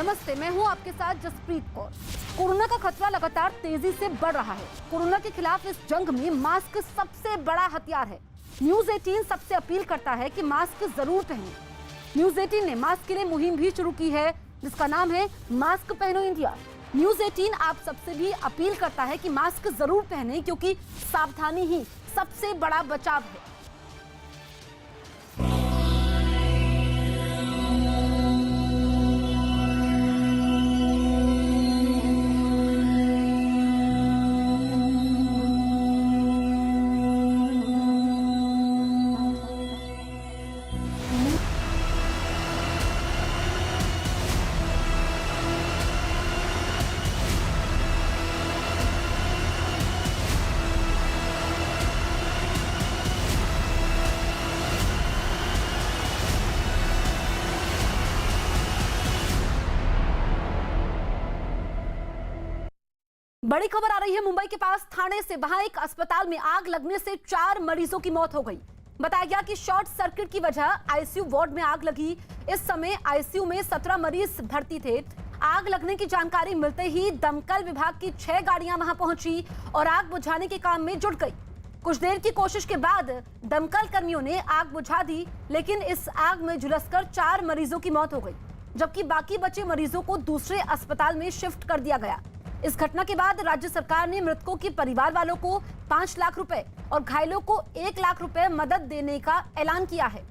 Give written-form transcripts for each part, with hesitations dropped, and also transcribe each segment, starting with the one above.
नमस्ते, मैं हूं आपके साथ जसप्रीत कौर। कोरोना का खतरा लगातार तेजी से बढ़ रहा है। कोरोना के खिलाफ इस जंग में मास्क सबसे बड़ा हथियार है। न्यूज 18 सबसे अपील करता है कि मास्क जरूर पहनें। न्यूज 18 ने मास्क के लिए मुहिम भी शुरू की है, जिसका नाम है मास्क पहनो इंडिया। न्यूज 18 आप सबसे भी अपील करता है कि मास्क जरूर पहने, क्योंकि सावधानी ही सबसे बड़ा बचाव है। बड़ी खबर आ रही है मुंबई के पास थाने से। वहां एक अस्पताल में आग लगने से 4 मरीजों की मौत हो गई। बताया गया कि शॉर्ट सर्किट की वजह आईसीयू वार्ड में आग लगी। इस समय आईसीयू में 17 मरीज भर्ती थे। आग लगने की जानकारी मिलते ही दमकल विभाग की 6 गाड़ियां वहां पहुंची और आग बुझाने के काम में जुट गई। कुछ देर की कोशिश के बाद दमकल कर्मियों ने आग बुझा दी, लेकिन इस आग में झुलसकर 4 मरीजों की मौत हो गई, जबकि बाकी बचे मरीजों को दूसरे अस्पताल में शिफ्ट कर दिया गया। इस घटना के बाद राज्य सरकार ने मृतकों के परिवार वालों को 5 लाख रुपए और घायलों को 1 लाख रुपए मदद देने का ऐलान किया है।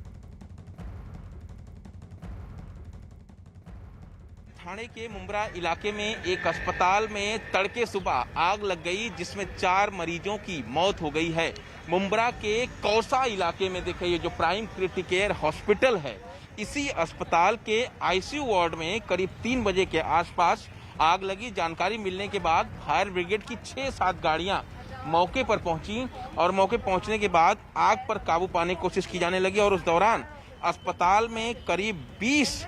थाने के मुंब्रा इलाके में एक अस्पताल में तड़के सुबह आग लग गई, जिसमें 4 मरीजों की मौत हो गई है। मुंब्रा के कौसा इलाके में देखिए, ये जो प्राइम क्रिटिकल केयर हॉस्पिटल है, इसी अस्पताल के आईसीयू वार्ड में करीब 3 बजे के आसपास आग लगी। जानकारी मिलने के बाद फायर ब्रिगेड की 6-7 गाड़ियां मौके पर पहुंची और मौके पहुंचने के बाद आग पर काबू पाने की कोशिश की जाने लगी। और उस दौरान अस्पताल में करीब 20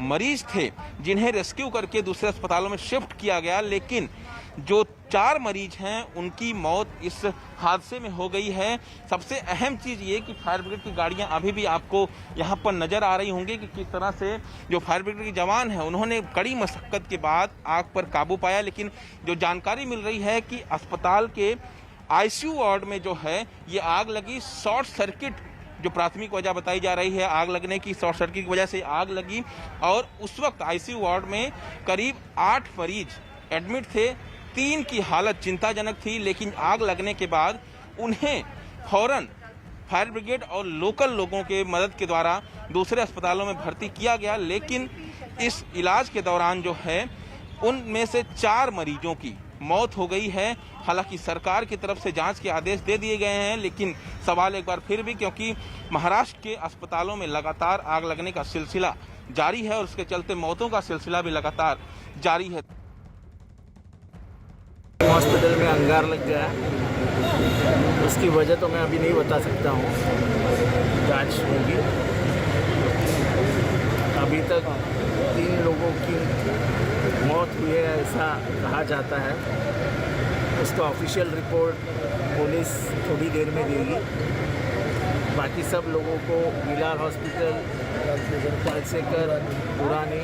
मरीज थे, जिन्हें रेस्क्यू करके दूसरे अस्पतालों में शिफ्ट किया गया, लेकिन जो 4 मरीज हैं उनकी मौत इस हादसे में हो गई है। सबसे अहम चीज ये कि फायर ब्रिगेड की गाड़ियां अभी भी आपको यहां पर नजर आ रही होंगी कि किस तरह से जो फायर ब्रिगेड के जवान हैं उन्होंने कड़ी मशक्कत के बाद आग पर काबू पाया। लेकिन जो जानकारी मिल रही है कि अस्पताल के आईसीयू वार्ड में जो है ये आग लगी, शॉर्ट सर्किट जो प्राथमिक वजह बताई जा रही है आग लगने की, शॉर्ट सर्किट की वजह से आग लगी। और उस वक्त आईसीयू वार्ड में करीब 8 मरीज एडमिट थे। 3 की हालत चिंताजनक थी, लेकिन आग लगने के बाद उन्हें फौरन फायर ब्रिगेड और लोकल लोगों के मदद के द्वारा दूसरे अस्पतालों में भर्ती किया गया। लेकिन इस इलाज के दौरान जो है उनमें से 4 मरीजों की मौत हो गई है। हालांकि सरकार की तरफ से जांच के आदेश दे दिए गए हैं, लेकिन सवाल एक बार फिर भी, क्योंकि महाराष्ट्र के अस्पतालों में लगातार आग लगने का सिलसिला जारी है और उसके चलते मौतों का सिलसिला भी लगातार जारी है। हॉस्पिटल में अंगार लग गया, उसकी वजह तो मैं अभी नहीं बता सकता हूँ, जांच होगी। अभी तक 3 लोगों की मौत हुई है ऐसा कहा जाता है। उसका ऑफिशियल रिपोर्ट पुलिस थोड़ी देर में देगी। बाकी सब लोगों को मिलार हॉस्पिटल, पालसेकर, पुरानी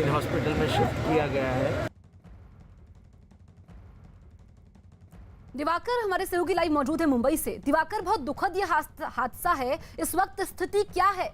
इन हॉस्पिटल में शिफ्ट किया गया है। दिवाकर हमारे सहयोगी लाइव मौजूद है मुंबई से। दिवाकर, बहुत दुखद यह हादसा है, इस वक्त स्थिति क्या है?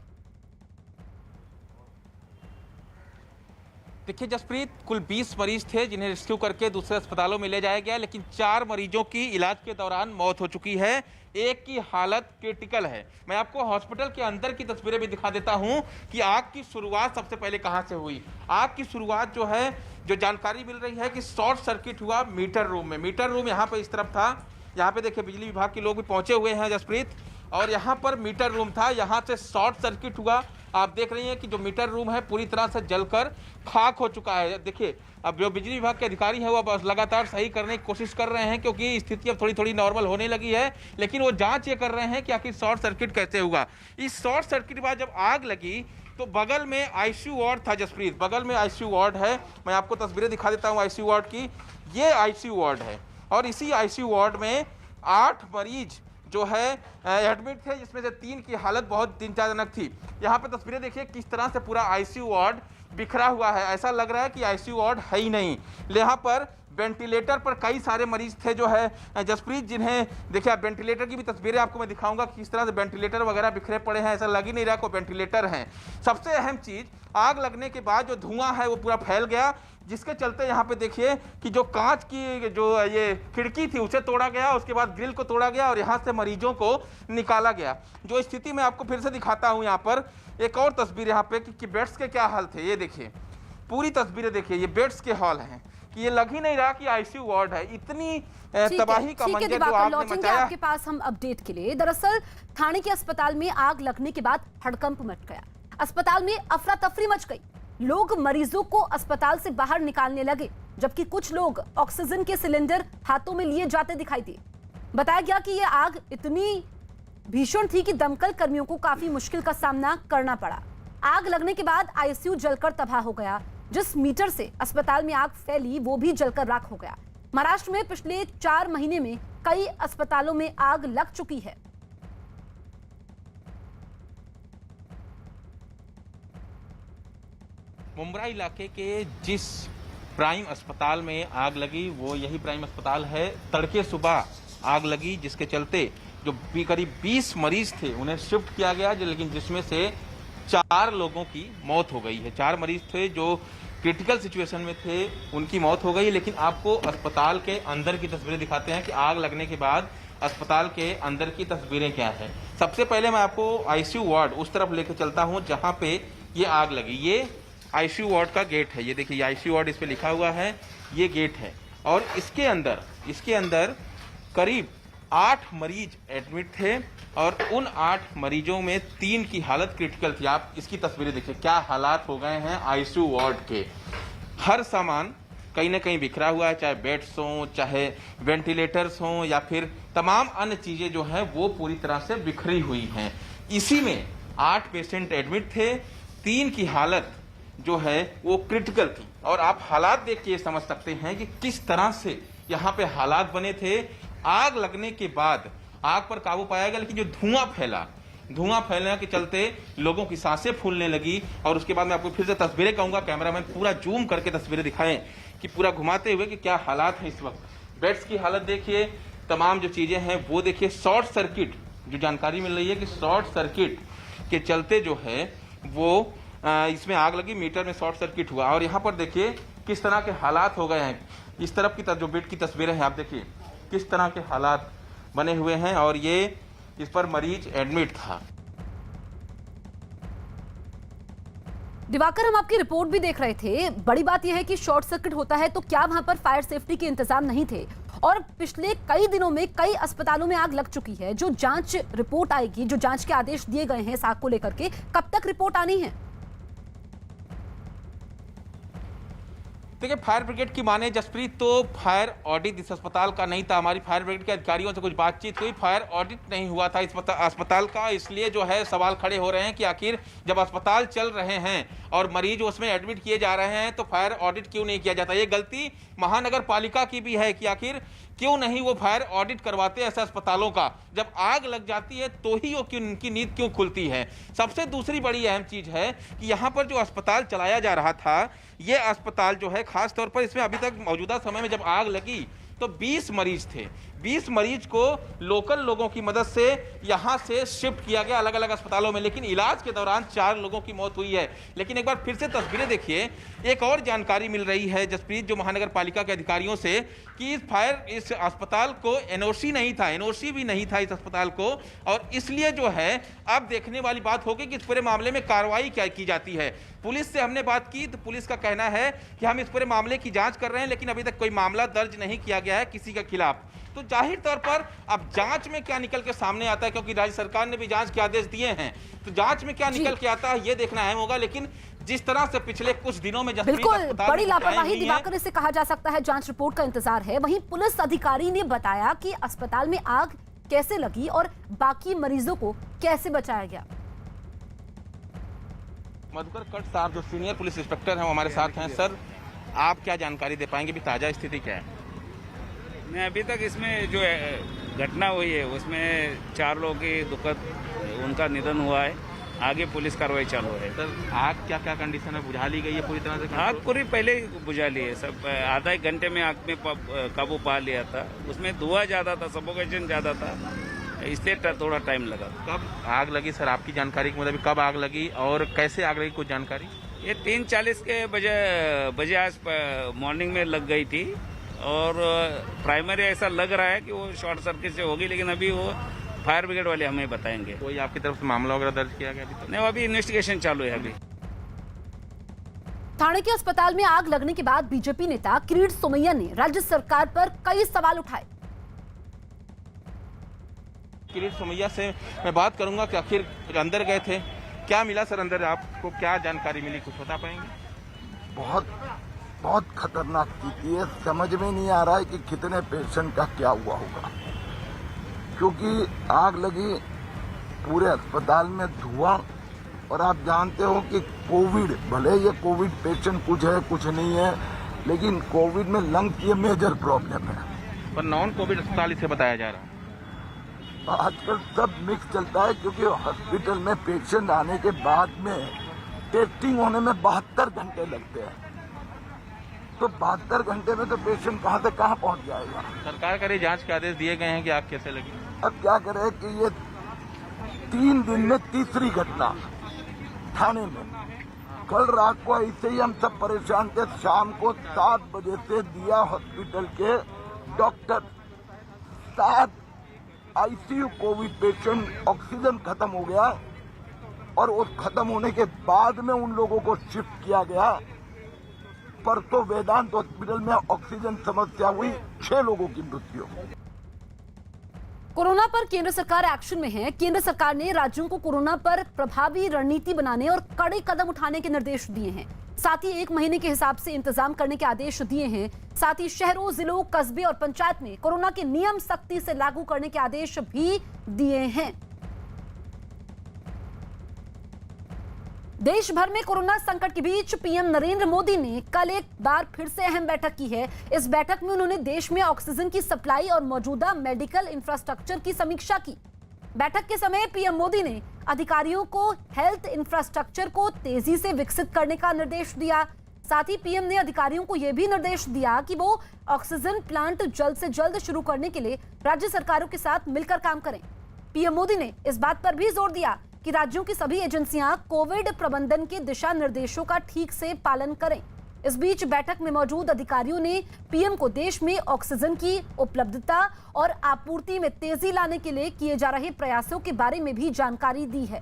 देखिए जसप्रीत, कुल 20 मरीज थे जिन्हें रेस्क्यू करके दूसरे अस्पतालों में ले जाया गया, लेकिन 4 मरीजों की इलाज के दौरान मौत हो चुकी है। एक की हालत क्रिटिकल है। मैं आपको हॉस्पिटल के अंदर की तस्वीरें भी दिखा देता हूं कि आग की शुरुआत सबसे पहले कहां से हुई। आग की शुरुआत जो है, जो जानकारी मिल रही है कि शॉर्ट सर्किट हुआ मीटर रूम में। मीटर रूम यहाँ पे इस तरफ था। यहाँ पे देखिए बिजली विभाग के लोग भी पहुंचे हुए हैं जसप्रीत, और यहाँ पर मीटर रूम था, यहाँ से शॉर्ट सर्किट हुआ। आप देख रही हैं कि जो मीटर रूम है पूरी तरह से जलकर खाक हो चुका है। देखिए अब जो बिजली विभाग के अधिकारी हैं वो अब लगातार सही करने की कोशिश कर रहे हैं, क्योंकि स्थिति अब थोड़ी थोड़ी नॉर्मल होने लगी है। लेकिन वो जांच ये कर रहे हैं कि आखिर शॉर्ट सर्किट कैसे हुआ। इस शॉर्ट सर्किट के बाद जब आग लगी तो बगल में आईसीयू वार्ड था जसप्रीत, बगल में आईसीयू वार्ड है। मैं आपको तस्वीरें दिखा देता हूँ आईसीयू वार्ड की। ये आईसीयू वार्ड है और इसी आईसीयू वार्ड में 8 मरीज जो है एडमिट थे, जिसमें से 3 की हालत बहुत चिंताजनक थी। यहाँ पे तस्वीरें देखिए किस तरह से पूरा आईसीयू वार्ड बिखरा हुआ है, ऐसा लग रहा है कि आईसीयू वार्ड है ही नहीं। यहाँ पर वेंटिलेटर पर कई सारे मरीज थे जो है जसप्रीत, जिन्हें देखिए आप वेंटिलेटर की भी तस्वीरें आपको मैं दिखाऊंगा किस तरह से वेंटिलेटर वगैरह बिखरे पड़े हैं, ऐसा लग ही नहीं रहा कोई वेंटिलेटर है। सबसे अहम चीज, आग लगने के बाद जो धुआं है वो पूरा फैल गया, जिसके चलते यहाँ पे देखिए कि जो कांच की जो ये खिड़की थी उसे तोड़ा गया, उसके बाद ग्रिल को तोड़ा गया और यहाँ से मरीजों को निकाला गया। जो स्थिति मैं आपको फिर से दिखाता हूँ, यहाँ पर एक और तस्वीर यहाँ पे कि बेड्स के क्या हाल थे। ये देखिए पूरी तस्वीरें देखिए, ये बेड्स के हाल हैं कि ये लग ही नहीं रहा कि आईसीयू वार्ड है। इतनी तबाही का मंजर जो आग ने मचाया। आपके पास हम अपडेट के लिए, दरअसल थाने के अस्पताल में आग लगने के बाद हड़कंप मच गया, अस्पताल में अफरा तफरी मच गई, लोग मरीजों को अस्पताल से बाहर निकालने लगे, जबकि कुछ लोग ऑक्सीजन के सिलेंडर हाथों में लिए जाते दिखाई दिए। बताया गया कि यह आग इतनी भीषण थी कि दमकल कर्मियों को काफी मुश्किल का सामना करना पड़ा। आग लगने के बाद आईसीयू जलकर तबाह हो गया, जिस मीटर से अस्पताल में आग फैली वो भी जलकर राख हो गया। महाराष्ट्र में पिछले 4 महीने में कई अस्पतालों में आग लग चुकी है। मुंब्रा इलाके के जिस प्राइम अस्पताल में आग लगी वो यही प्राइम अस्पताल है। तड़के सुबह आग लगी, जिसके चलते जो भी करीब 20 मरीज थे उन्हें शिफ्ट किया गया, लेकिन जिसमें से 4 लोगों की मौत हो गई है। 4 मरीज थे जो क्रिटिकल सिचुएशन में थे, उनकी मौत हो गई। लेकिन आपको अस्पताल के अंदर की तस्वीरें दिखाते हैं कि आग लगने के बाद अस्पताल के अंदर की तस्वीरें क्या है। सबसे पहले मैं आपको आईसीयू वार्ड उस तरफ लेकर चलता हूं जहां पे ये आग लगी। ये आईसीयू वार्ड का गेट है, ये देखिए आईसीयू वार्ड इस पे लिखा हुआ है, ये गेट है। और इसके अंदर करीब 8 मरीज एडमिट थे और उन 8 मरीजों में 3 की हालत क्रिटिकल थी। आप इसकी तस्वीरें देखिए, क्या हालात हो गए हैं आईसीयू वार्ड के। हर सामान कहीं ना कहीं बिखरा हुआ है, चाहे बेड्स हों, चाहे वेंटिलेटर्स हों, या फिर तमाम अन्य चीजें जो हैं वो पूरी तरह से बिखरी हुई हैं। इसी में 8 पेशेंट एडमिट थे, 3 की हालत जो है वो क्रिटिकल थी। और आप हालात देख के ये समझ सकते हैं कि किस तरह से यहाँ पे हालात बने थे। आग लगने के बाद आग पर काबू पाया गया, लेकिन जो धुआं फैलने के चलते लोगों की सांसें फूलने लगी। और उसके बाद मैं आपको फिर से तस्वीरें कहूंगा, कैमरामैन पूरा जूम करके तस्वीरें दिखाएं कि पूरा घुमाते हुए कि क्या हालात हैं इस वक्त। बेड्स की हालत देखिए, तमाम जो चीजें हैं वो देखिए। शॉर्ट सर्किट जो जानकारी मिल रही है कि शॉर्ट सर्किट के चलते जो है वो इसमें आग लगी, मीटर में शॉर्ट सर्किट हुआ। और यहाँ पर देखिए किस तरह के हालात हो गए हैं। इस तरफ की जो बेड की तस्वीरें हैं आप देखिए किस तरह के हालात बने हुए हैं, और ये इस पर मरीज एडमिट था। दिवाकर, हम आपकी रिपोर्ट भी देख रहे थे। बड़ी बात यह है कि शॉर्ट सर्किट होता है तो क्या वहां पर फायर सेफ्टी के इंतजाम नहीं थे? और पिछले कई दिनों में कई अस्पतालों में आग लग चुकी है। जो जांच रिपोर्ट आएगी, जो जांच के आदेश दिए गए हैं इस आग को लेकर के, कब तक रिपोर्ट आनी है? देखिए, फायर ब्रिगेड की माने जसप्रीत, तो फायर ऑडिट इस अस्पताल का नहीं था। हमारी फायर ब्रिगेड के अधिकारियों से कुछ बातचीत हुई, फायर ऑडिट नहीं हुआ था इस अस्पताल का। इसलिए जो है सवाल खड़े हो रहे हैं कि आखिर जब अस्पताल चल रहे हैं और मरीज उसमें एडमिट किए जा रहे हैं तो फायर ऑडिट क्यों नहीं किया जाता। ये गलती महानगर पालिका की भी है कि आखिर क्यों नहीं वो फायर ऑडिट करवाते ऐसे अस्पतालों का। जब आग लग जाती है तो ही वो उनकी नींद क्यों खुलती है। सबसे दूसरी बड़ी अहम चीज है कि यहाँ पर जो अस्पताल चलाया जा रहा था, ये अस्पताल जो है खास तौर पर इसमें अभी तक मौजूदा समय में जब आग लगी तो 20 मरीज थे। 20 मरीज को लोकल लोगों की मदद से यहां से शिफ्ट किया गया अलग अलग अस्पतालों में, लेकिन इलाज के दौरान 4 लोगों की मौत हुई है। लेकिन एक बार फिर से तस्वीरें देखिए, एक और जानकारी मिल रही है जसप्रीत जो महानगर पालिका के अधिकारियों से कि इस अस्पताल को एनओसी भी नहीं था इस अस्पताल को। और इसलिए जो है अब देखने वाली बात होगी कि इस पूरे मामले में कार्रवाई क्या की जाती है। पुलिस से हमने बात की तो पुलिस का कहना है कि हम इस पूरे मामले की जांच कर रहे हैं, लेकिन अभी तक कोई मामला दर्ज नहीं किया गया है किसी के खिलाफ। तो जाहिर तौर पर अब जांच में क्या निकल के सामने आता है, क्योंकि राज्य सरकार ने भी जांच के आदेश दिए हैं, तो जांच में क्या निकल के आता है ये देखना अहम होगा। लेकिन जिस तरह से पिछले कुछ दिनों में बिल्कुल बड़ी लापरवाही दिवाकर इसे कहा जा सकता है, जांच रिपोर्ट का इंतजार है। वहीं पुलिस अधिकारी ने बताया कि अस्पताल में आग कैसे लगी और बाकी मरीजों को कैसे बचाया गया। मधुकर कट साहब जो सीनियर पुलिस इंस्पेक्टर हैं वो हमारे साथ हैं। सर, आप क्या जानकारी दे पाएंगे, भी ताजा स्थिति क्या है? मैं अभी तक इसमें जो घटना हुई है उसमें 4 लोगों की दुखद उनका निधन हुआ है। आगे पुलिस कार्रवाई चालू है। सर आग क्या क्या कंडीशन है, बुझा ली गई है पूरी तरह से? आग पूरी पहले ही बुझा ली है सब, आधा एक घंटे में आग में काबू पा लिया था। उसमें धुआं ज़्यादा था, सफोकेशन ज़्यादा था, इसलिए थोड़ा टाइम लगा। कब आग लगी सर, आपकी जानकारी के मुताबिक कब आग लगी और कैसे आग लगी, कुछ जानकारी? ये 3:40 के बजे आज मॉर्निंग में लग गई थी और प्राइमरी ऐसा लग रहा है कि वो शॉर्ट सर्किट से होगी, लेकिन अभी वो फायर ब्रिगेड वाले हमें बताएंगे। कोई आपकी तरफ से मामला वगैरह दर्ज किया गया अभी तक? नहीं, अभी इन्वेस्टिगेशन चालू है। अभी थाने के अस्पताल में आग लगने के बाद बीजेपी नेता किरीट सोमैया ने राज्य सरकार पर कई सवाल उठाए। किरीट सोमैया से मैं बात करूंगा कि आखिर अंदर गए थे, क्या मिला सर अंदर, आपको क्या जानकारी मिली, कुछ बता पाएंगे? बहुत खतरनाक स्थिति है। समझ में नहीं आ रहा है कि कितने पेशेंट का क्या हुआ होगा, क्योंकि आग लगी, पूरे अस्पताल में धुआं। और आप जानते हो कि कोविड, भले ये कोविड पेशेंट कुछ है कुछ नहीं है, लेकिन कोविड में लंग की मेजर प्रॉब्लम है। पर नॉन कोविड अस्पताल इसे बताया जा रहा है। आजकल सब मिक्स चलता है, क्योंकि हॉस्पिटल में पेशेंट आने के बाद में टेस्टिंग होने में 72 घंटे लगते हैं। तो 72 घंटे में तो पेशेंट कहाँ से कहाँ पहुँच जाएगा। सरकार करे जांच के आदेश दिए गए हैं कि आग कैसे लगी। अब क्या करे कि ये 3 दिन में तीसरी घटना थाने में। कल रात को ऐसे ही हम सब परेशान थे। शाम को 7 बजे से दिया हॉस्पिटल के doctor 7 ICU Covid patient, oxygen खत्म हो गया और उस खत्म होने के बाद में उन लोगों को शिफ्ट किया गया। परसों वेदांत हॉस्पिटल में ऑक्सीजन समस्या हुई, 6 लोगों की मृत्यु। कोरोना पर केंद्र सरकार एक्शन में है। केंद्र सरकार ने राज्यों को कोरोना पर प्रभावी रणनीति बनाने और कड़े कदम उठाने के निर्देश दिए हैं। साथ ही 1 महीने के हिसाब से इंतजाम करने के आदेश दिए हैं। साथ ही शहरों, जिलों, कस्बे और पंचायत में कोरोना के नियम सख्ती से लागू करने के आदेश भी दिए हैं। देश भर में कोरोना संकट के बीच पीएम नरेंद्र मोदी ने कल एक बार फिर से अहम बैठक की है। इस बैठक में उन्होंने देश में ऑक्सीजन की सप्लाई और मौजूदा मेडिकल इंफ्रास्ट्रक्चर की समीक्षा की। बैठक के समय पीएम मोदी ने अधिकारियों को हेल्थ इंफ्रास्ट्रक्चर को तेजी से विकसित करने का निर्देश दिया। साथ ही पीएम ने अधिकारियों को यह भी निर्देश दिया कि वो ऑक्सीजन प्लांट जल्द से जल्द शुरू करने के लिए राज्य सरकारों के साथ मिलकर काम करें। पीएम मोदी ने इस बात पर भी जोर दिया कि राज्यों की सभी एजेंसियां कोविड प्रबंधन के दिशा निर्देशों का ठीक से पालन करें। इस बीच बैठक में मौजूद अधिकारियों ने पीएम को देश में ऑक्सीजन की उपलब्धता और आपूर्ति में तेजी लाने के लिए किए जा रहे प्रयासों के बारे में भी जानकारी दी है।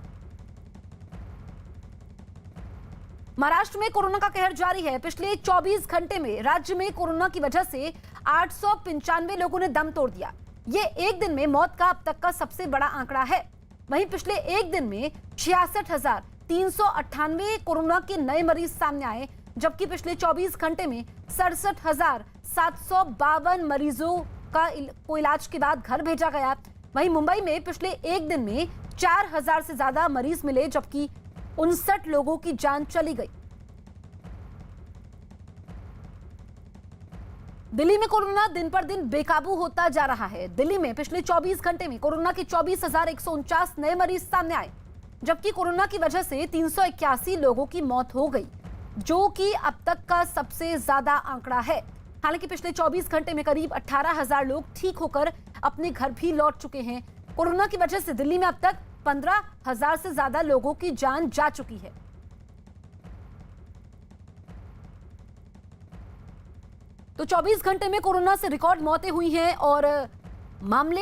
महाराष्ट्र में कोरोना का कहर जारी है। पिछले 24 घंटे में राज्य में कोरोना की वजह से 895 लोगों ने दम तोड़ दिया। ये एक दिन में मौत का अब तक का सबसे बड़ा आंकड़ा है। वहीं पिछले एक दिन में 66,398 कोरोना के नए मरीज सामने आए, जबकि पिछले 24 घंटे में 67,752 मरीजों को इलाज के बाद घर भेजा गया। वहीं मुंबई में पिछले एक दिन में 4,000 से ज्यादा मरीज मिले, जबकि 59 लोगों की जान चली गई। दिल्ली में कोरोना दिन पर दिन बेकाबू होता जा रहा है। दिल्ली में पिछले 24 घंटे में कोरोना के 24,149 नए मरीज सामने आए, जबकि कोरोना की वजह से 381 लोगों की मौत हो गई, जो कि अब तक का सबसे ज्यादा आंकड़ा है। हालांकि पिछले 24 घंटे में करीब 18,000 लोग ठीक होकर अपने घर भी लौट चुके हैं। कोरोना की वजह से दिल्ली में अब तक 15,000 से ज्यादा लोगों की जान जा चुकी है। तो 24 घंटे में कोरोना से रिकॉर्ड मौतें हुई हैं और मामले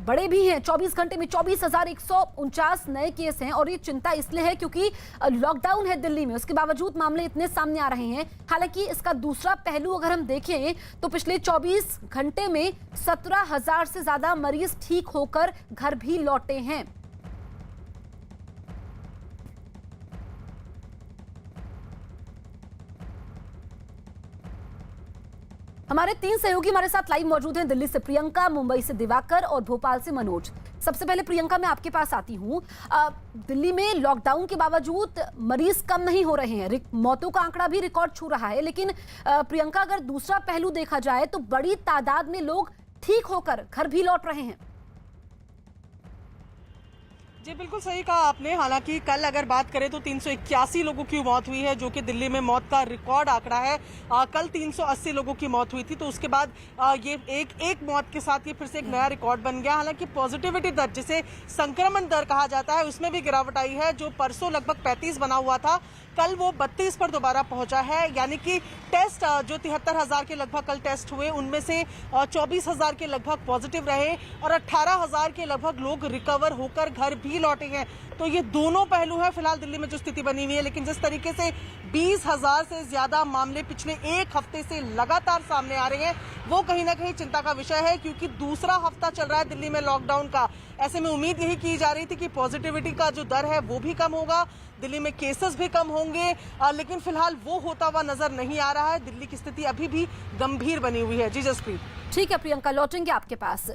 बड़े भी हैं। 24 घंटे में 24,149 नए केस हैं और ये चिंता इसलिए है क्योंकि लॉकडाउन है दिल्ली में, उसके बावजूद मामले इतने सामने आ रहे हैं। हालांकि इसका दूसरा पहलू अगर हम देखें तो पिछले 24 घंटे में 17,000 से ज्यादा मरीज ठीक होकर घर भी लौटे हैं। हमारे 3 सहयोगी हमारे साथ लाइव मौजूद हैं। दिल्ली से प्रियंका, मुंबई से दिवाकर और भोपाल से मनोज। सबसे पहले प्रियंका, मैं आपके पास आती हूं। दिल्ली में लॉकडाउन के बावजूद मरीज कम नहीं हो रहे हैं, मौतों का आंकड़ा भी रिकॉर्ड छू रहा है, लेकिन प्रियंका अगर दूसरा पहलू देखा जाए तो बड़ी तादाद में लोग ठीक होकर घर भी लौट रहे हैं। जी बिल्कुल सही कहा आपने। हालांकि कल अगर बात करें तो 381 लोगों की मौत हुई है, जो कि दिल्ली में मौत का रिकॉर्ड आंकड़ा है। कल 380 लोगों की मौत हुई थी, तो उसके बाद ये एक मौत के साथ ये फिर से एक नया रिकॉर्ड बन गया। हालांकि पॉजिटिविटी दर, जिसे संक्रमण दर कहा जाता है, उसमें भी गिरावट आई है। जो परसों लगभग 35 बना हुआ था, कल वो 32 पर दोबारा पहुंचा है। यानी कि टेस्ट जो 73,000 के लगभग कल टेस्ट हुए, उनमें से 24,000 के लगभग पॉजिटिव रहे और 18,000 के लगभग लोग रिकवर होकर घर भी लौटे हैं। तो ये दोनों पहलू हैं फिलहाल दिल्ली में जो स्थिति बनी हुई है। लेकिन जिस तरीके से 20,000 से ज्यादा मामले पिछले एक हफ्ते से लगातार सामने आ रहे हैं, वो कहीं ना कहीं चिंता का विषय है, क्योंकि दूसरा हफ्ता चल रहा है दिल्ली में लॉकडाउन का। ऐसे में उम्मीद यही की जा रही थी कि पॉजिटिविटी का जो दर है वो भी कम होगा, दिल्ली में केसेस भी कम होंगे, लेकिन फिलहाल वो होता हुआ नजर नहीं आ रहा है। दिल्ली की स्थिति अभी भी गंभीर बनी हुई है। जी जसप्रीत। ठीक है प्रियंका, लौटेंगे आपके पास।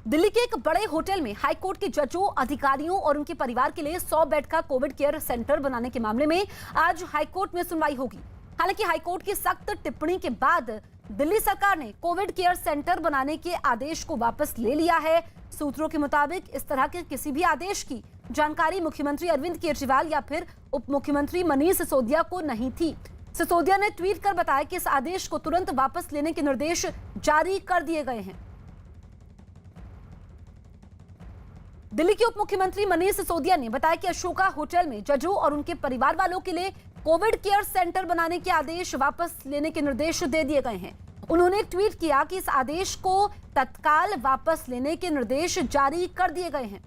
दिल्ली के एक बड़े होटल में हाईकोर्ट के जजों, अधिकारियों और उनके परिवार के लिए 100 बेड का कोविड केयर सेंटर बनाने के मामले में आज हाईकोर्ट में सुनवाई होगी। हालांकि हाईकोर्ट की सख्त टिप्पणी के बाद दिल्ली सरकार ने कोविड केयर सेंटर बनाने के आदेश को वापस ले लिया है। सूत्रों के मुताबिक इस तरह के किसी भी आदेश की जानकारी मुख्यमंत्री अरविंद केजरीवाल या फिर उप मुख्यमंत्री मनीष सिसोदिया को नहीं थी। सिसोदिया ने ट्वीट कर बताया कि इस आदेश को तुरंत वापस लेने के निर्देश जारी कर दिए गए हैं। दिल्ली के उप मुख्यमंत्री मनीष सिसोदिया ने बताया कि अशोका होटल में जजों और उनके परिवार वालों के लिए कोविड केयर सेंटर बनाने के आदेश वापस लेने के निर्देश दे दिए गए हैं। उन्होंने ट्वीट किया कि इस आदेश को तत्काल वापस लेने के निर्देश जारी कर दिए गए हैं।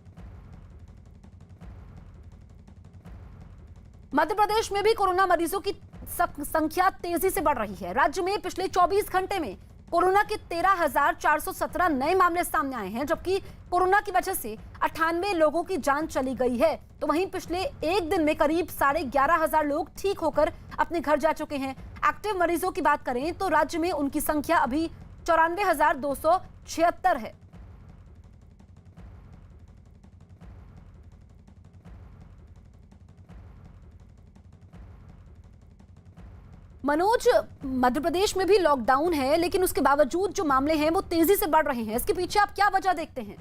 मध्य प्रदेश में भी कोरोना मरीजों की संख्या तेजी से बढ़ रही है। राज्य में पिछले 24 घंटे में कोरोना के 13,417 नए मामले सामने आए हैं, जबकि कोरोना की वजह से 98 लोगों की जान चली गई है। तो वहीं पिछले एक दिन में करीब 11,500 लोग ठीक होकर अपने घर जा चुके हैं। एक्टिव मरीजों की बात करें तो राज्य में उनकी संख्या अभी 94,276 है। मनोज, मध्य प्रदेश में भी लॉकडाउन है, लेकिन उसके बावजूद जो मामले हैं वो तेजी से बढ़ रहे हैं। इसके पीछे आप क्या वजह देखते हैं?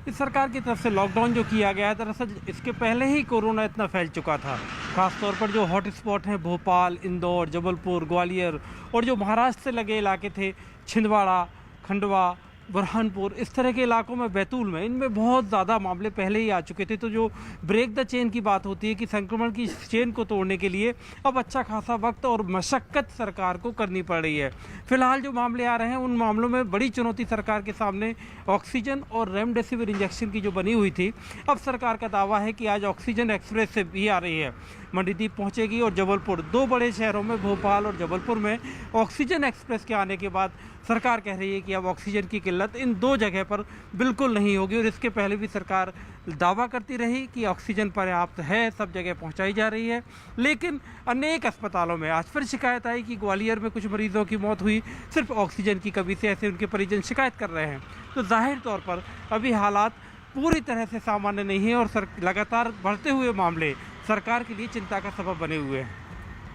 इस सरकार की तरफ से लॉकडाउन जो किया गया है, दरअसल इसके पहले ही कोरोना इतना फैल चुका था। खासतौर पर जो हॉट स्पॉट हैं भोपाल, इंदौर, जबलपुर, ग्वालियर और जो महाराष्ट्र से लगे इलाके थे, छिंदवाड़ा, खंडवा, बुरहानपुर, इस तरह के इलाकों में, बैतूल में, इनमें बहुत ज़्यादा मामले पहले ही आ चुके थे। तो जो ब्रेक द चेन की बात होती है कि संक्रमण की चेन को तोड़ने के लिए अब अच्छा खासा वक्त और मशक्क़त सरकार को करनी पड़ रही है। फिलहाल जो मामले आ रहे हैं उन मामलों में बड़ी चुनौती सरकार के सामने ऑक्सीजन और रेमडेसिविर इंजेक्शन की जो बनी हुई थी, अब सरकार का दावा है कि आज ऑक्सीजन एक्सप्रेस से भी आ रही है, मंडीदीप पहुंचेगी और जबलपुर, दो बड़े शहरों में भोपाल और जबलपुर में ऑक्सीजन एक्सप्रेस के आने के बाद सरकार कह रही है कि अब ऑक्सीजन की किल्लत इन दो जगह पर बिल्कुल नहीं होगी। और इसके पहले भी सरकार दावा करती रही कि ऑक्सीजन पर्याप्त है, सब जगह पहुंचाई जा रही है। लेकिन अनेक अस्पतालों में आज फिर शिकायत आई कि ग्वालियर में कुछ मरीजों की मौत हुई सिर्फ ऑक्सीजन की कमी से, ऐसे उनके परिजन शिकायत कर रहे हैं। तो जाहिर तौर पर अभी हालात पूरी तरह से सामान्य नहीं है और लगातार बढ़ते हुए मामले सरकार के लिए चिंता का सबब बने हुए हैं।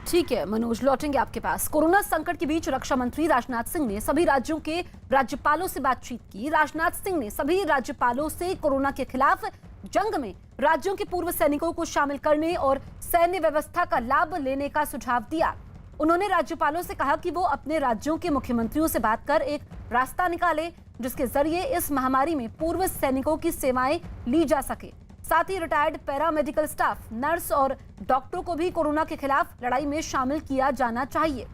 ठीक है मनोज, लौटेंगे आपके पास। कोरोना संकट के बीच रक्षा मंत्री राजनाथ सिंह ने सभी राज्यों के राज्यपालों से बातचीत की। राजनाथ सिंह ने सभी राज्यपालों से कोरोना के खिलाफ जंग में राज्यों के पूर्व सैनिकों को शामिल करने और सैन्य व्यवस्था का लाभ लेने का सुझाव दिया। उन्होंने राज्यपालों से कहा कि वो अपने राज्यों के मुख्यमंत्रियों से बात कर एक रास्ता निकाले जिसके जरिए इस महामारी में पूर्व सैनिकों की सेवाएं ली जा सके। साथ ही रिटायर्ड पैरामेडिकल स्टाफ, नर्स और डॉक्टरों को भी कोरोना के खिलाफ लड़ाई में शामिल किया जाना चाहिए।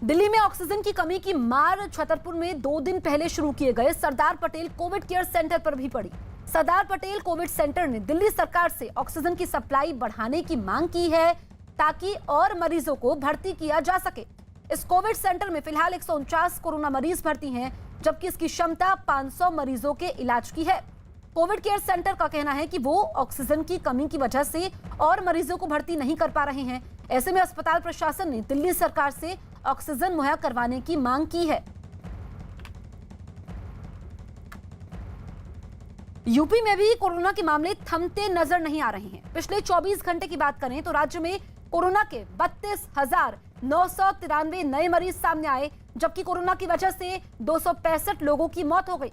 दिल्ली में ऑक्सीजन की कमी की मार छतरपुर में 2 दिन पहले शुरू किए गए Sardar Patel Covid care centre पर भी पड़ी। सरदार पटेल कोविड सेंटर ने दिल्ली सरकार से ऑक्सीजन की सप्लाई बढ़ाने की मांग की है ताकि और मरीजों को भर्ती किया जा सके। इस कोविड सेंटर में फिलहाल 149 कोरोना मरीज भर्ती हैं, जबकि इसकी क्षमता 500 मरीजों के इलाज की है। कोविड केयर सेंटर का कहना है कि वो ऑक्सीजन की कमी की वजह से और मरीजों को भर्ती नहीं कर पा रहे हैं। ऐसे में अस्पताल प्रशासन ने दिल्ली सरकार से ऑक्सीजन मुहैया करवाने की मांग की है। यूपी में भी कोरोना के मामले थमते नजर नहीं आ रहे हैं। पिछले 24 घंटे की बात करें तो राज्य में कोरोना के 993 नए मरीज सामने आए, जबकि कोरोना की वजह से 265 लोगों की मौत हो गई।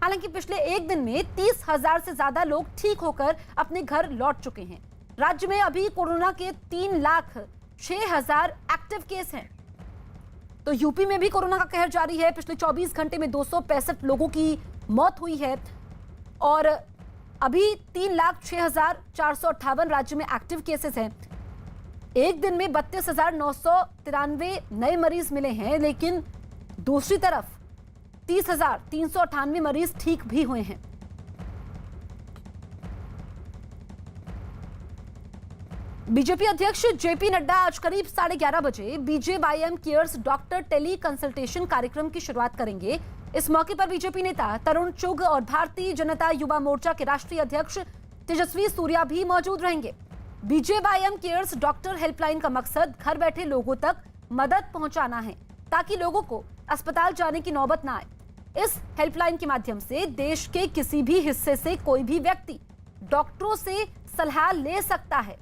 हालांकि पिछले एक दिन में 30,000 से ज्यादा लोग ठीक होकर अपने घर लौट चुके हैं। राज्य में अभी कोरोना के 3,06,000 एक्टिव केस हैं। तो यूपी में भी कोरोना का कहर जारी है। पिछले 24 घंटे में 265 लोगों की मौत हुई है और अभी 3,06,458 राज्य में एक्टिव केसेस हैं। एक दिन में 32,993 नए मरीज मिले हैं, लेकिन दूसरी तरफ 30,398 मरीज ठीक भी हुए हैं। बीजेपी अध्यक्ष जेपी नड्डा आज करीब 11:30 बजे BJYM cares doctor teleconsultation कार्यक्रम की शुरुआत करेंगे। इस मौके पर बीजेपी नेता तरुण चुग और भारतीय जनता युवा मोर्चा के राष्ट्रीय अध्यक्ष तेजस्वी सूर्या भी मौजूद रहेंगे। बीजेवाईएम केयर्स डॉक्टर हेल्पलाइन का मकसद घर बैठे लोगों तक मदद पहुंचाना है, ताकि लोगों को अस्पताल जाने की नौबत ना आए। इस हेल्पलाइन के माध्यम से देश के किसी भी हिस्से से कोई भी व्यक्ति डॉक्टरों से सलाह ले सकता है।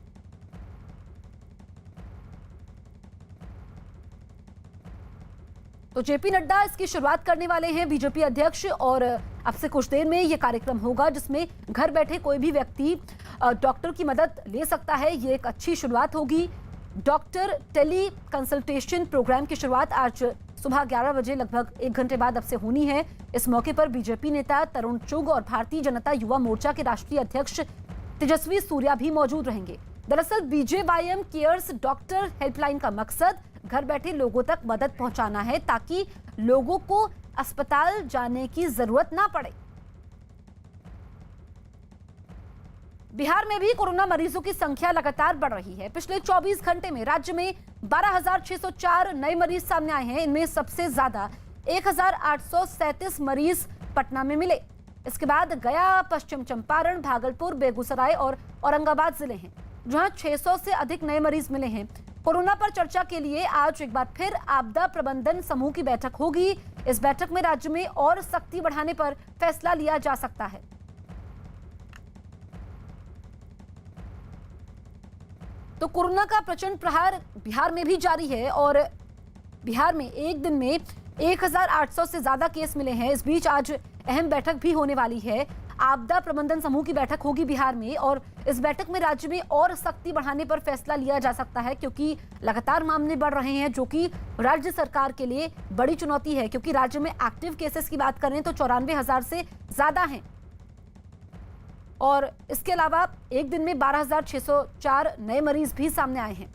तो जेपी नड्डा इसकी शुरुआत करने वाले हैं, बीजेपी अध्यक्ष, और अब से कुछ देर में यह कार्यक्रम होगा जिसमें घर बैठे कोई भी व्यक्ति डॉक्टर की मदद ले सकता है। ये एक अच्छी शुरुआत होगी। डॉक्टर टेली कंसल्टेशन प्रोग्राम की शुरुआत आज सुबह 11 बजे लगभग 1 घंटे बाद अब से होनी है। इस मौके पर बीजेपी नेता तरुण चुग और भारतीय जनता युवा मोर्चा के राष्ट्रीय अध्यक्ष तेजस्वी सूर्या भी मौजूद रहेंगे। दरअसल बीजेवाईएम केयर्स डॉक्टर हेल्पलाइन का मकसद घर बैठे लोगों तक मदद पहुंचाना है, ताकि लोगों को अस्पताल जाने की जरूरत ना पड़े। बिहार में भी कोरोना मरीजों की संख्या लगातार बढ़ रही है। पिछले 24 घंटे में राज्य में 12,604 नए मरीज सामने आए हैं। इनमें सबसे ज्यादा 1,837 मरीज पटना में मिले। इसके बाद गया, पश्चिम चंपारण, भागलपुर, बेगूसराय और औरंगाबाद जिले हैं, जहां 600 से अधिक नए मरीज मिले हैं। कोरोना पर चर्चा के लिए आज एक बार फिर आपदा प्रबंधन समूह की बैठक होगी। इस बैठक में राज्य में और सख्ती बढ़ाने पर फैसला लिया जा सकता है। तो कोरोना का प्रचंड प्रहार बिहार में भी जारी है और बिहार में एक दिन में 1,800 से ज्यादा केस मिले हैं। इस बीच आज अहम बैठक भी होने वाली है। आपदा प्रबंधन समूह की बैठक होगी बिहार में और इस बैठक में राज्य में और सख्ती बढ़ाने पर फैसला लिया जा सकता है, क्योंकि लगातार मामले बढ़ रहे हैं, जो कि राज्य सरकार के लिए बड़ी चुनौती है। क्योंकि राज्य में एक्टिव केसेस की बात करें तो 94,000 से ज्यादा हैं और इसके अलावा एक दिन में 12,604 नए मरीज भी सामने आए हैं।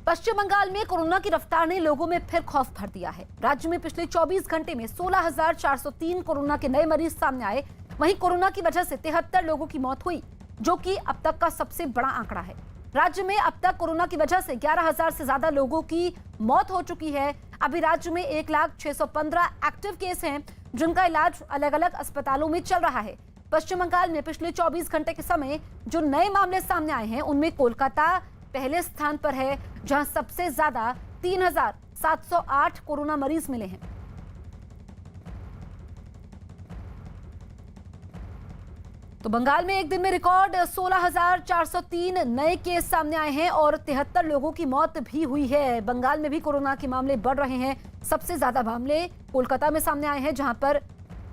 पश्चिम बंगाल में कोरोना की रफ्तार ने लोगों में फिर खौफ भर दिया है। राज्य में पिछले 24 घंटे में 16,403 कोरोना के नए मरीज सामने आए। वहीं कोरोना की वजह से 73 लोगों की मौत हुई, जो कि अब तक का सबसे बड़ा आंकड़ा है। राज्य में अब तक कोरोना की वजह से 11,000 से ज्यादा लोगों की मौत हो चुकी है। अभी राज्य में 1,06,15 एक्टिव केस हैं, जिनका इलाज अलग अलग अस्पतालों में चल रहा है। पश्चिम बंगाल में पिछले 24 घंटे के समय जो नए मामले सामने आए हैं, उनमें कोलकाता पहले स्थान पर है, जहां सबसे ज्यादा 3,708 कोरोना मरीज मिले हैं। तो बंगाल में एक दिन में रिकॉर्ड 16,403 नए केस सामने आए हैं और 73 लोगों की मौत भी हुई है। बंगाल में भी कोरोना के मामले बढ़ रहे हैं। सबसे ज्यादा मामले कोलकाता में सामने आए हैं, जहां पर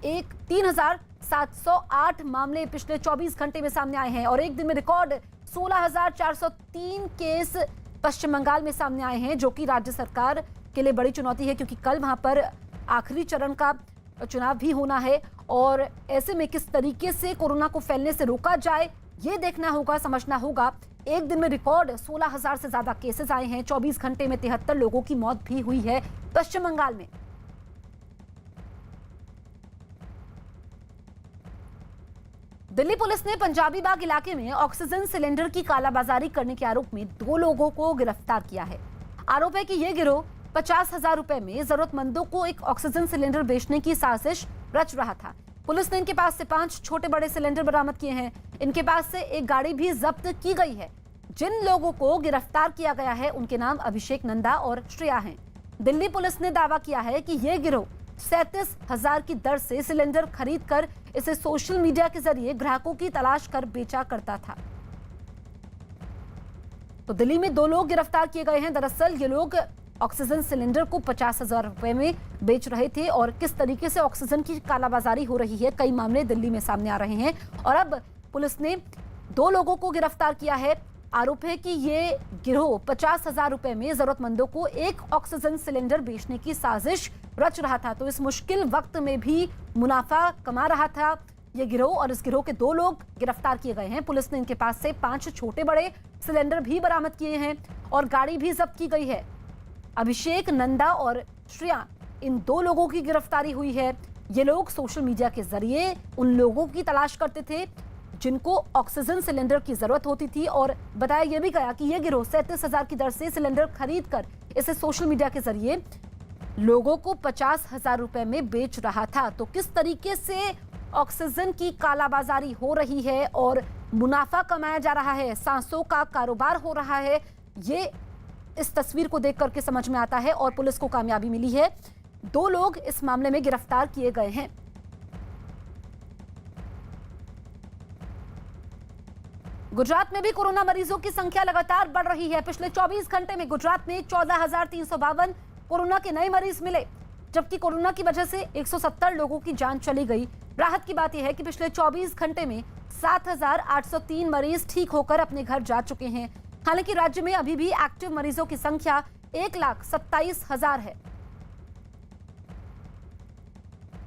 3,708 मामले पिछले 24 घंटे में सामने आए हैं और एक दिन में रिकॉर्ड 16,403 केस पश्चिम बंगाल में सामने आए हैं, जो कि राज्य सरकार के लिए बड़ी चुनौती है, क्योंकि कल वहां पर आखिरी चरण का चुनाव भी होना है और ऐसे में किस तरीके से कोरोना को फैलने से रोका जाए, ये देखना होगा, समझना होगा। एक दिन में रिकॉर्ड 16,000 से ज्यादा केसेस आए हैं। 24 घंटे में 73 लोगों की मौत भी हुई है पश्चिम बंगाल में। दिल्ली पुलिस ने पंजाबी बाग इलाके में ऑक्सीजन सिलेंडर की कालाबाजारी करने के आरोप में 2 लोगों को गिरफ्तार किया है। आरोप है कि यह गिरोह 50,000 रुपए में जरूरतमंदों को एक ऑक्सीजन सिलेंडर बेचने की साजिश रच रहा था। पुलिस ने इनके पास से 5 छोटे बड़े सिलेंडर बरामद किए हैं। इनके पास से एक गाड़ी भी जब्त की गई है। जिन लोगों को गिरफ्तार किया गया है, उनके नाम अभिषेक नंदा और श्रेया हैं। दिल्ली पुलिस ने दावा किया है कि यह गिरोह 37,000 की दर से सिलेंडर खरीद कर इसे सोशल मीडिया के जरिए ग्राहकों की तलाश कर बेचा करता था। तो दिल्ली में 2 लोग गिरफ्तार किए गए हैं। दरअसल ये लोग ऑक्सीजन सिलेंडर को 50,000 रुपए में बेच रहे थे और किस तरीके से ऑक्सीजन की कालाबाजारी हो रही है, कई मामले दिल्ली में सामने आ रहे हैं और अब पुलिस ने 2 लोगों को गिरफ्तार किया है। आरोप है कि ये गिरोह 50,000 रुपए में जरूरतमंदों को एक ऑक्सीजन सिलेंडर बेचने की साजिश रच रहा था। तो इस मुश्किल वक्त में भी मुनाफा कमा रहा था ये गिरोह और इस गिरोह के 2 लोग गिरफ्तार किए गए हैं। पुलिस ने इनके पास से 5 छोटे बड़े सिलेंडर भी बरामद किए हैं और गाड़ी भी जब्त की गई है। अभिषेक, नंदा और श्रेया, इन 2 लोगों की गिरफ्तारी हुई है। ये लोग सोशल मीडिया के जरिए उन लोगों की तलाश करते थे जिनको ऑक्सीजन सिलेंडर की जरूरत होती थी और बताया यह भी गया कि यह गिरोह 37,000 की दर से सिलेंडर खरीद कर इसे सोशल मीडिया के जरिए लोगों को 50,000 रुपए में बेच रहा था। तो किस तरीके से ऑक्सीजन की कालाबाजारी हो रही है और मुनाफा कमाया जा रहा है, सांसों का कारोबार हो रहा है, ये इस तस्वीर को देख करके समझ में आता है और पुलिस को कामयाबी मिली है। 2 लोग इस मामले में गिरफ्तार किए गए हैं। गुजरात में भी कोरोना मरीजों की संख्या लगातार बढ़ रही है। पिछले 24 घंटे में गुजरात में 14,352 कोरोना के नए मरीज मिले, जबकि कोरोना की वजह से 170 लोगों की जान चली गई। राहत की बात यह है कि पिछले 24 घंटे में 7,803 मरीज ठीक होकर अपने घर जा चुके हैं। हालांकि राज्य में अभी भी एक्टिव मरीजों की संख्या 1,27,000 है।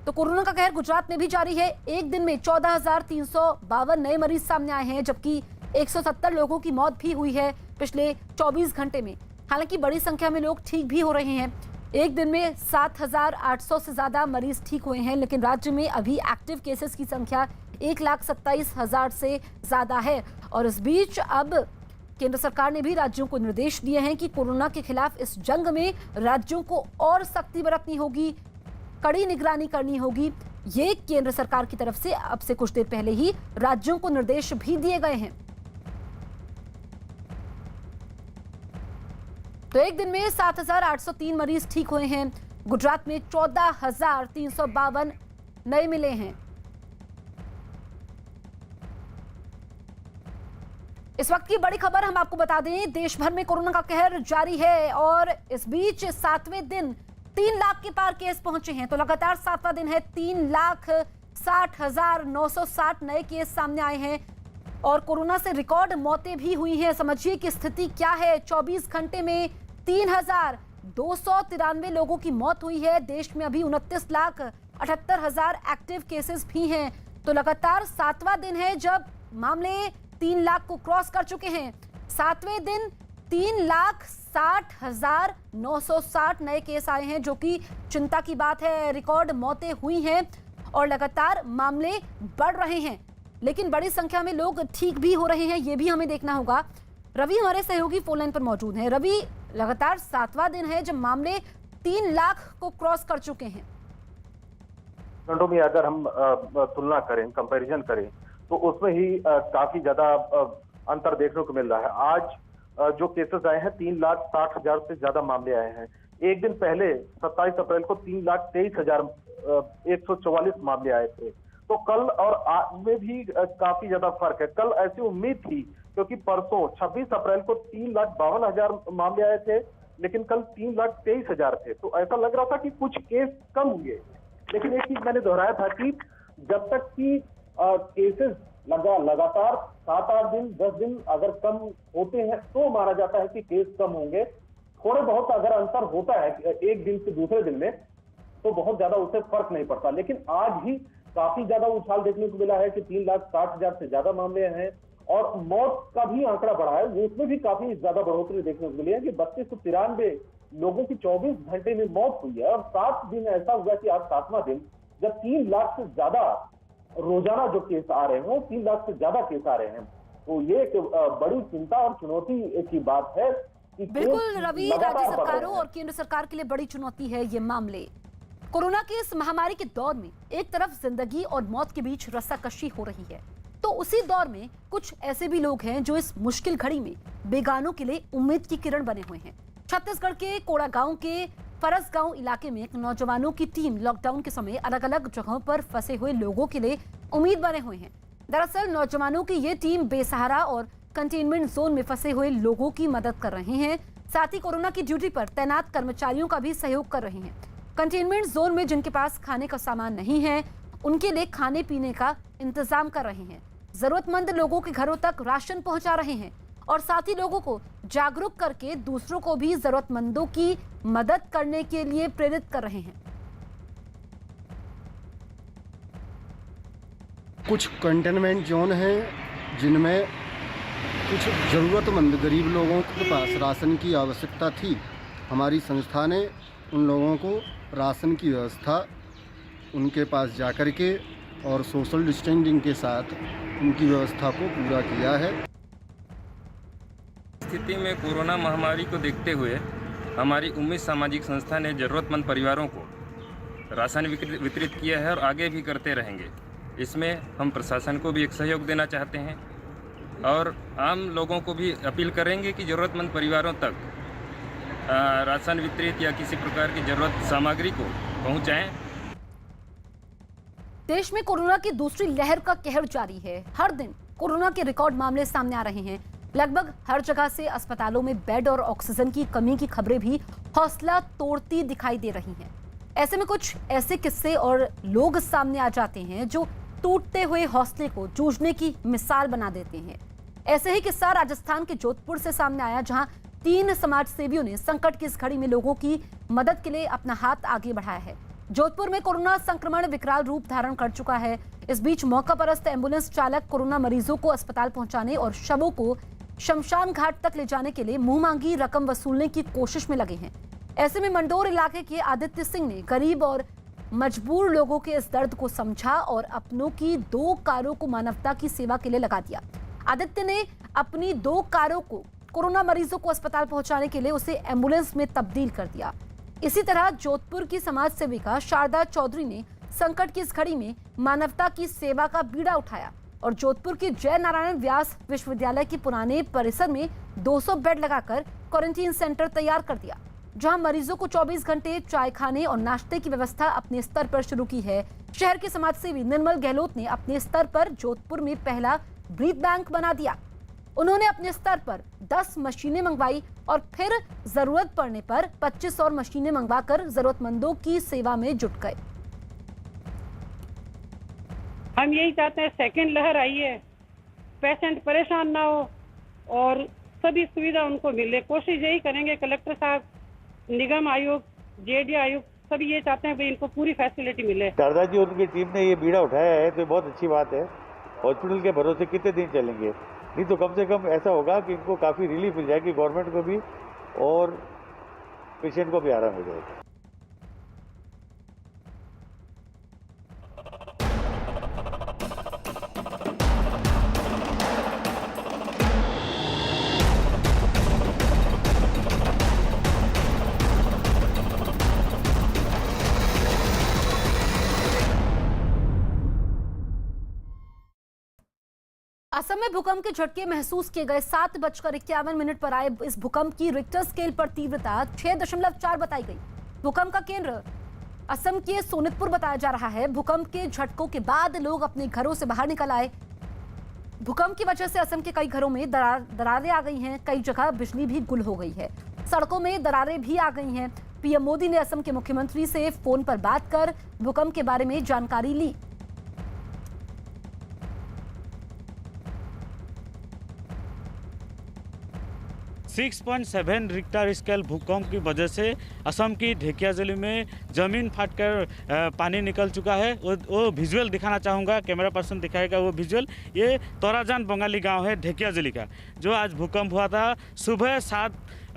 तो कोरोना का कहर गुजरात में भी जारी है। एक दिन में 14,352 नए मरीज सामने आए हैं, जबकि 170 लोगों की मौत भी हुई है पिछले 24 घंटे में। हालांकि बड़ी संख्या में लोग ठीक भी हो रहे हैं। एक दिन में 7,800 से ज्यादा मरीज ठीक हुए हैं, लेकिन राज्य में अभी एक्टिव केसेस की संख्या 1,27,000 से ज्यादा है। और इस बीच अब केंद्र सरकार ने भी राज्यों को निर्देश दिए हैं कि कोरोना के खिलाफ इस जंग में राज्यों को और सख्ती बरतनी होगी, कड़ी निगरानी करनी होगी। ये केंद्र सरकार की तरफ से अब से कुछ देर पहले ही राज्यों को निर्देश भी दिए गए हैं। तो एक दिन में 7,803 मरीज ठीक हुए हैं। गुजरात में 14,352 नए मिले हैं। इस वक्त की बड़ी खबर हम आपको बता दें, देश भर में कोरोना का कहर जारी है और इस बीच 7वें दिन 3 लाख के पार केस पहुंचे हैं। तो लगातार 7वां दिन है, 3,60,960 नए केस सामने आए हैं और कोरोना से रिकॉर्ड मौतें भी हुई हैं। समझिए कि स्थिति क्या है। 24 घंटे में 3,293 लोगों की मौत हुई है। देश में अभी 29,78,000 एक्टिव केसेस भी हैं। तो लगातार 7वां दिन है जब मामले 3 लाख को क्रॉस कर चुके हैं। 7वें दिन 3,60,960 नए केस आए हैं, जो कि चिंता की बात है। रिकॉर्ड मौतें हुई हैं और लगातार मामले बढ़ रहे हैं, लेकिन बड़ी संख्या में लोग ठीक भी हो रहे हैं, ये भी हमें देखना होगा। रवि हमारे सहयोगी फोन लाइन पर मौजूद हैं। रवि, लगातार 7वां दिन है जब मामले 3 लाख को क्रॉस कर चुके हैं। घंटों में अगर हम तुलना करें, कंपैरिजन करें, तो उसमें ही काफी ज्यादा अंतर देखने को मिल रहा है। आज जो केसेस आए हैं 3,60,000 से ज्यादा मामले आए हैं। एक दिन पहले 27 अप्रैल को 3,23,144 मामले आए थे। तो कल और आज में भी काफी ज्यादा फर्क है। कल ऐसी उम्मीद थी क्योंकि परसों 26 अप्रैल को 3,52,000 मामले आए थे, लेकिन कल 3,23,000 थे। तो ऐसा लग रहा था कि कुछ केस कम हुए, लेकिन एक चीज मैंने दोहराया था कि जब तक कि केसेस लगातार 7-8 दिन 10 दिन अगर कम होते हैं तो माना जाता है कि केस कम होंगे। थोड़े बहुत अगर अंतर होता है एक दिन से दूसरे दिन में, तो बहुत ज्यादा उससे फर्क नहीं पड़ता। लेकिन आज ही काफी ज्यादा उछाल देखने को मिला है कि 3,60,000 से ज्यादा मामले हैं और मौत का भी आंकड़ा बढ़ा है, उसमें भी काफी ज्यादा बढ़ोतरी देखने को मिली है कि 3293 लोगों की 24 घंटे में मौत हुई है। और 7 दिन ऐसा हुआ कि आज 7वां दिन जब 3 लाख से ज्यादा रोजाना जो केस आ रहे हैं, 3 लाख से ज्यादा केस आ रहे हैं। तो ये एक बड़ी चिंता और चुनौती की बात है कि बिल्कुल रवि, राज्य सरकारों और केंद्र सरकार के लिए बड़ी चुनौती है ये मामले। कोरोना की इस महामारी के दौर में एक तरफ जिंदगी और मौत के बीच रस्साकशी हो रही है, तो उसी दौर में कुछ ऐसे भी लोग हैं जो इस मुश्किल घड़ी में बेगानों के लिए उम्मीद की किरण बने हुए हैं। छत्तीसगढ़ के कोड़ा गांव के फरस गांव इलाके में एक नौजवानों की टीम लॉकडाउन के समय अलग अलग जगहों पर फंसे हुए लोगों के लिए उम्मीद बने हुए हैं। दरअसल नौजवानों की ये टीम बेसहारा और कंटेनमेंट जोन में फंसे हुए लोगों की मदद कर रहे हैं। साथ ही कोरोना की ड्यूटी पर तैनात कर्मचारियों का भी सहयोग कर रहे हैं। कंटेनमेंट जोन में जिनके पास खाने का सामान नहीं है, उनके लिए खाने पीने का इंतजाम कर रहे हैं। जरूरतमंद लोगों के घरों तक राशन पहुंचा रहे हैं और साथ ही लोगों को जागरूक करके दूसरों को भी जरूरतमंदों की मदद करने के लिए प्रेरित कर रहे हैं। कुछ कंटेनमेंट जोन हैं जिनमें कुछ ज़रूरतमंद गरीब लोगों के पास राशन की आवश्यकता थी। हमारी संस्था ने उन लोगों को राशन की व्यवस्था उनके पास जाकर के और सोशल डिस्टेंसिंग के साथ उनकी व्यवस्था को पूरा किया है। स्थिति में कोरोना महामारी को देखते हुए हमारी उम्मीद सामाजिक संस्था ने ज़रूरतमंद परिवारों को राशन वितरित किया है और आगे भी करते रहेंगे। इसमें हम प्रशासन को भी एक सहयोग देना चाहते हैं और आम लोगों को भी अपील करेंगे कि ज़रूरतमंद परिवारों तक राशन वितरित या किसी प्रकार की ज़रूरत सामग्री को पहुंचाएं। देश में कोरोना की दूसरी लहर का कहर जारी है। हर दिन कोरोना के रिकॉर्ड मामले सामने आ रहे हैं। लगभग हर जगह से अस्पतालों में बेड और ऑक्सीजन की कमी की खबरें भी हौसला तोड़ती दिखाई दे रही हैं। ऐसे में कुछ ऐसे किस्से और लोग सामने आ जाते हैं जो टूटते हुए हौसले को जूझने की मिसाल बना देते हैं। ऐसे ही किस्सा राजस्थान के जोधपुर से सामने आया, जहां 3 समाज सेवियों ने संकट की इस घड़ी में लोगों की मदद के लिए अपना हाथ आगे बढ़ाया है। जोधपुर में कोरोना संक्रमण विकराल रूप धारण कर चुका है। इस बीच मौका परस्त एम्बुलेंस चालक कोरोना मरीजों को अस्पताल पहुंचाने और शवों को शमशान घाट तक ले जाने के लिए मुंह मांगी रकम वसूलने की कोशिश में लगे हैं। ऐसे में मंडोर इलाके के आदित्य सिंह ने गरीब और मजबूर लोगों के इस दर्द को समझा और अपनों की 2 कारों को मानवता की सेवा के लिए लगा दिया। आदित्य ने अपनी 2 कारों को कोरोना मरीजों को अस्पताल पहुंचाने के लिए उसे एम्बुलेंस में तब्दील कर दिया। इसी तरह जोधपुर की समाज सेविका शारदा चौधरी ने संकट की इस घड़ी में मानवता की सेवा का बीड़ा उठाया और जोधपुर के जय नारायण व्यास विश्वविद्यालय के पुराने परिसर में 200 बेड लगाकर क्वारंटीन सेंटर तैयार कर दिया, जहां मरीजों को 24 घंटे चाय खाने और नाश्ते की व्यवस्था अपने स्तर पर शुरू की है। शहर के समाजसेवी निर्मल गहलोत ने अपने स्तर पर जोधपुर में पहला ब्रीथ बैंक बना दिया। उन्होंने अपने स्तर पर 10 मशीनें मंगवाई और फिर जरूरत पड़ने पर 25 और मशीनें मंगवाकर जरूरतमंदों की सेवा में जुट गए। हम यही चाहते हैं सेकंड लहर आई है, पेशेंट परेशान ना हो और सभी सुविधा उनको मिले। कोशिश यही करेंगे, कलेक्टर साहब, निगम आयुक्त, जेडीए आयुक्त सभी ये चाहते हैं भाई इनको पूरी फैसिलिटी मिले। शारदा जी और उनकी टीम ने ये बीड़ा उठाया है तो बहुत अच्छी बात है। हॉस्पिटल के भरोसे कितने दिन चलेंगे, नहीं तो कम से कम ऐसा होगा कि इनको काफ़ी रिलीफ मिल जाएगी, गवर्नमेंट को भी और पेशेंट को भी आराम हो जाएगा। असम में भूकंप के झटके महसूस किए गए। 7:51 पर आए इस भूकंप की रिक्टर स्केल पर तीव्रता 6.4 बताई गई। भूकंप का केंद्र असम के सोनितपुर बताया जा रहा है। भूकंप के झटकों के बाद लोग अपने घरों से बाहर निकल आए। भूकंप की वजह से असम के कई घरों में दरारें आ गई हैं। कई जगह बिजली भी गुल हो गई है। सड़कों में दरारें भी आ गई हैं। पीएम मोदी ने असम के मुख्यमंत्री से फोन पर बात कर भूकंप के बारे में जानकारी ली। सिक्स 6.7 रिक्टर स्केल भूकंप की वजह से असम की ढेकियाजुली में ज़मीन फाटकर पानी निकल चुका है। वो विजुअल दिखाना चाहूँगा, कैमरा पर्सन दिखाएगा वो विजुअल। ये तोराजान बंगाली गांव है ढेकियाजुली का, जो आज भूकंप हुआ था सुबह 7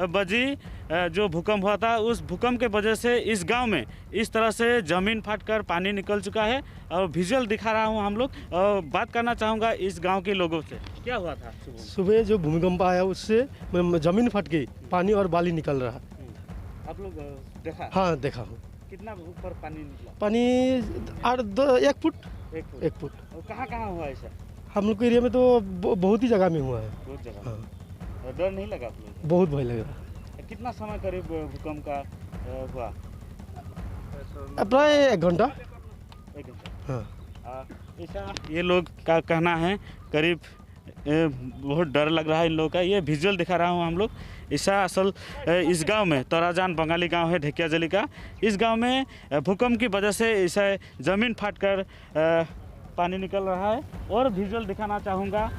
बजे जो भूकंप हुआ था। उस भूकंप के वजह से इस गांव में इस तरह से ज़मीन फाटकर पानी निकल चुका है और विजुअल दिखा रहा हूं हम लोग। और बात करना चाहूँगा इस गांव के लोगों से, क्या हुआ था सुबह जो भूमिकंप आया उससे ज़मीन फट गई, पानी और बाली निकल रहा। आप लोग देखा? हाँ देखा हूँ। कितना ऊपर पानी निकला? पानी 1 फुट। और कहाँ हुआ ऐसा? हम लोग के एरिया में तो बहुत ही जगह में हुआ है। बहुत जगह। हाँ। डर नहीं लगा आप लोग? बहुत भय लग रहा। कितना समय करीब भूकंप का हुआ? प्राय 1 घंटा। 1 घंटा। हाँ। ऐसा ये लोग का कहना है करीब बहुत डर लग रहा है इन लोगों का। ये विजुअल दिखा रहा हूँ हम लोग। ऐसा असल इस गांव में तोराजान बंगाली गांव है ढेकियाजली का। इस गांव में भूकंप की वजह से ऐसा ज़मीन फाटकर पानी निकल रहा है। और विजुअल दिखाना चाहूँगा,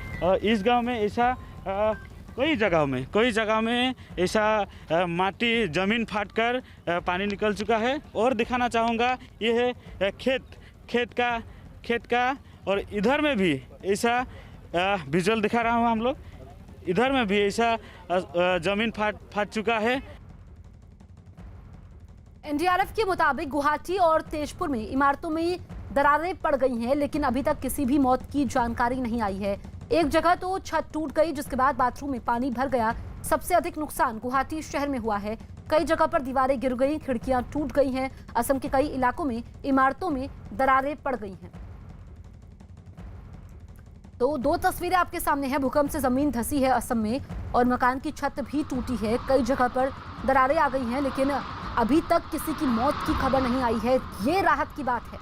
इस गांव में ऐसा कई जगह में ऐसा माटी ज़मीन फाटकर पानी निकल चुका है। और दिखाना चाहूँगा ये है खेत का और इधर में भी ऐसा विजुअल दिखा रहा हूँ हम लोग। इधर में भी ऐसा ज़मीन फाट चुका है। एनडीआरएफ के मुताबिक गुवाहाटी और तेजपुर में इमारतों में दरारें पड़ गई हैं, लेकिन अभी तक किसी भी मौत की जानकारी नहीं आई है। एक जगह तो छत टूट गई, जिसके बाद बाथरूम में पानी भर गया। सबसे अधिक नुकसान गुवाहाटी शहर में हुआ है। कई जगह पर दीवारें गिर गई, खिड़कियां टूट गई हैं। असम के कई इलाकों में इमारतों में दरारें पड़ गई हैं। तो दो तस्वीरें आपके सामने हैं। भूकंप से जमीन धंसी है असम में और मकान की छत भी टूटी है। कई जगह पर दरारें आ गई हैं, लेकिन अभी तक किसी की मौत की खबर नहीं आई है। ये राहत की बात है।